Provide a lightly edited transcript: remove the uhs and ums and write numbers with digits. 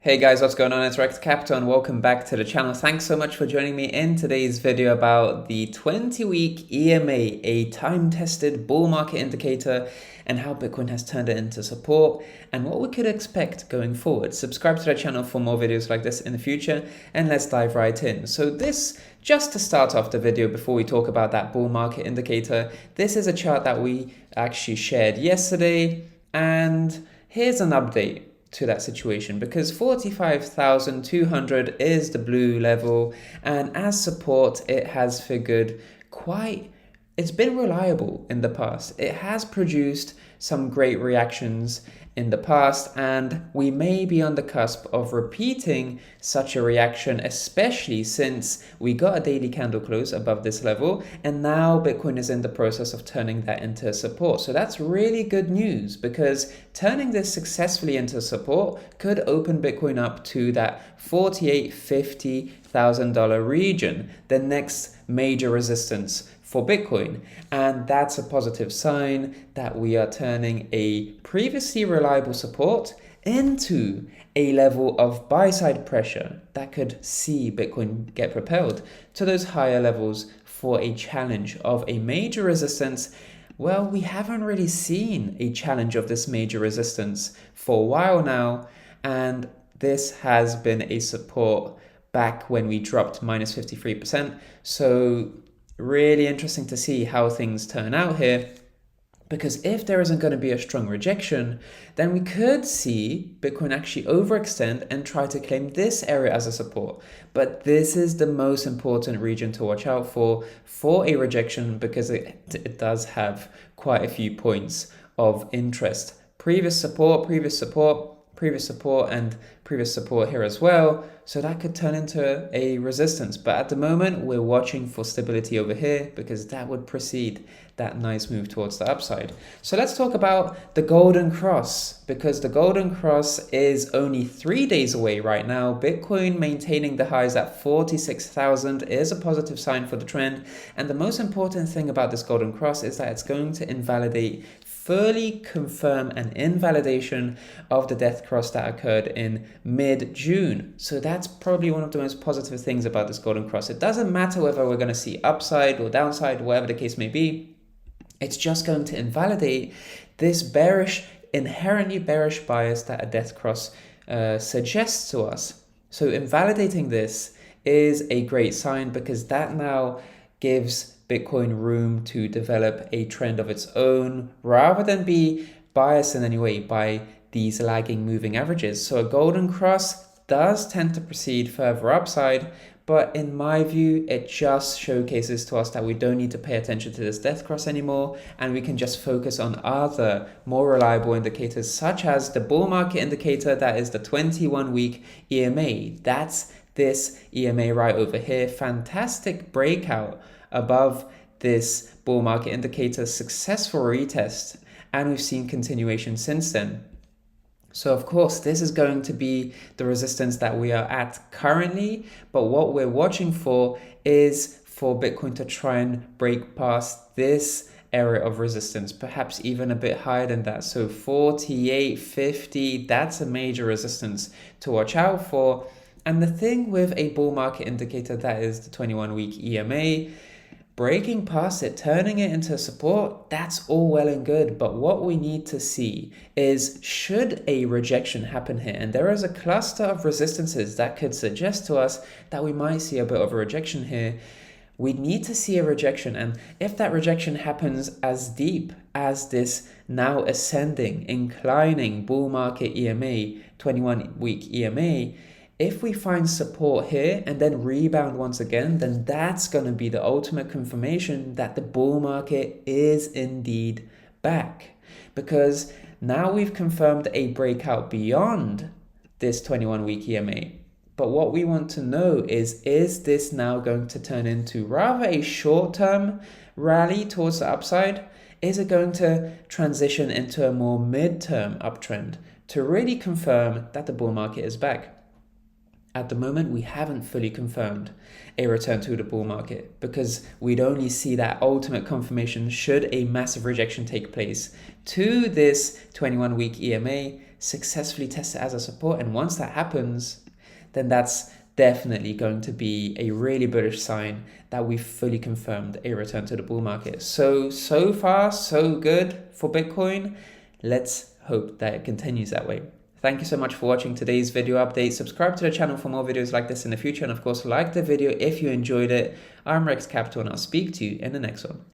Hey guys, what's going on? It's Rekt Capital and welcome back to the channel. Thanks so much for joining me in today's video about the 20-week EMA, a time-tested bull market indicator, and how Bitcoin has turned it into support and what we could expect going forward. Subscribe to the channel for more videos like this in the future, and let's dive right in. So this, just to start off the video before we talk about that bull market indicator, this is a chart that we actually shared yesterday, and here's an update to that situation, because 45,200 is the blue level, and as support it has figured it's been reliable in the past. It has produced some great reactions in the past, and we may be on the cusp of repeating such a reaction, especially since we got a daily candle close above this level, and now Bitcoin is in the process of turning that into support. So that's really good news, because turning this successfully into support could open Bitcoin up to that $48,000-$50,000 region, the next major resistance for Bitcoin. And that's a positive sign that we are turning a previously reliable support into a level of buy-side pressure that could see Bitcoin get propelled to those higher levels for a challenge of a major resistance. Well, we haven't really seen a challenge of this major resistance for a while now, and this has been a support back when we dropped minus 53%. So really interesting to see how things turn out here, because if there isn't going to be a strong rejection, then we could see Bitcoin actually overextend and try to claim this area as a support. But this is the most important region to watch out for a rejection, because it does have quite a few points of interest. Previous support, previous support, previous support, and previous support here as well. So that could turn into a resistance. But at the moment, we're watching for stability over here, because that would precede that nice move towards the upside. So let's talk about the golden cross, because the golden cross is only 3 days away right now. Bitcoin maintaining the highs at 46,000 is a positive sign for the trend. And the most important thing about this golden cross is that it's going to fully confirm an invalidation of the death cross that occurred in mid-June. So that's probably one of the most positive things about this golden cross. It doesn't matter whether we're going to see upside or downside, whatever the case may be. It's just going to invalidate this inherently bearish bias that a death cross suggests to us. So invalidating this is a great sign, because that now gives Bitcoin room to develop a trend of its own, rather than be biased in any way by these lagging moving averages. So a golden cross does tend to proceed further upside, but in my view, it just showcases to us that we don't need to pay attention to this death cross anymore, and we can just focus on other more reliable indicators, such as the bull market indicator, that is the 21-week EMA. That's this EMA right over here. Fantastic breakout above this bull market indicator, successful retest, and we've seen continuation since then. So of course, this is going to be the resistance that we are at currently, but what we're watching for is for Bitcoin to try and break past this area of resistance, perhaps even a bit higher than that. So 48.50, that's a major resistance to watch out for. And the thing with a bull market indicator, that is the 21-week EMA, breaking past it, turning it into support, that's all well and good. But what we need to see is, should a rejection happen here, and there is a cluster of resistances that could suggest to us that we might see a bit of a rejection here, we need to see a rejection. And if that rejection happens as deep as this now ascending, inclining bull market EMA, 21-week EMA, if we find support here and then rebound once again, then that's going to be the ultimate confirmation that the bull market is indeed back. Because now we've confirmed a breakout beyond this 21-week EMA. But what we want to know is this now going to turn into rather a short-term rally towards the upside? Is it going to transition into a more mid-term uptrend to really confirm that the bull market is back? At the moment, we haven't fully confirmed a return to the bull market, because we'd only see that ultimate confirmation should a massive rejection take place to this 21-week EMA, successfully test it as a support. And once that happens, then that's definitely going to be a really bullish sign that we've fully confirmed a return to the bull market. So far, so good for Bitcoin. Let's hope that it continues that way. Thank you so much for watching today's video update. Subscribe to the channel for more videos like this in the future. And of course, like the video if you enjoyed it. I'm Rekt Capital and I'll speak to you in the next one.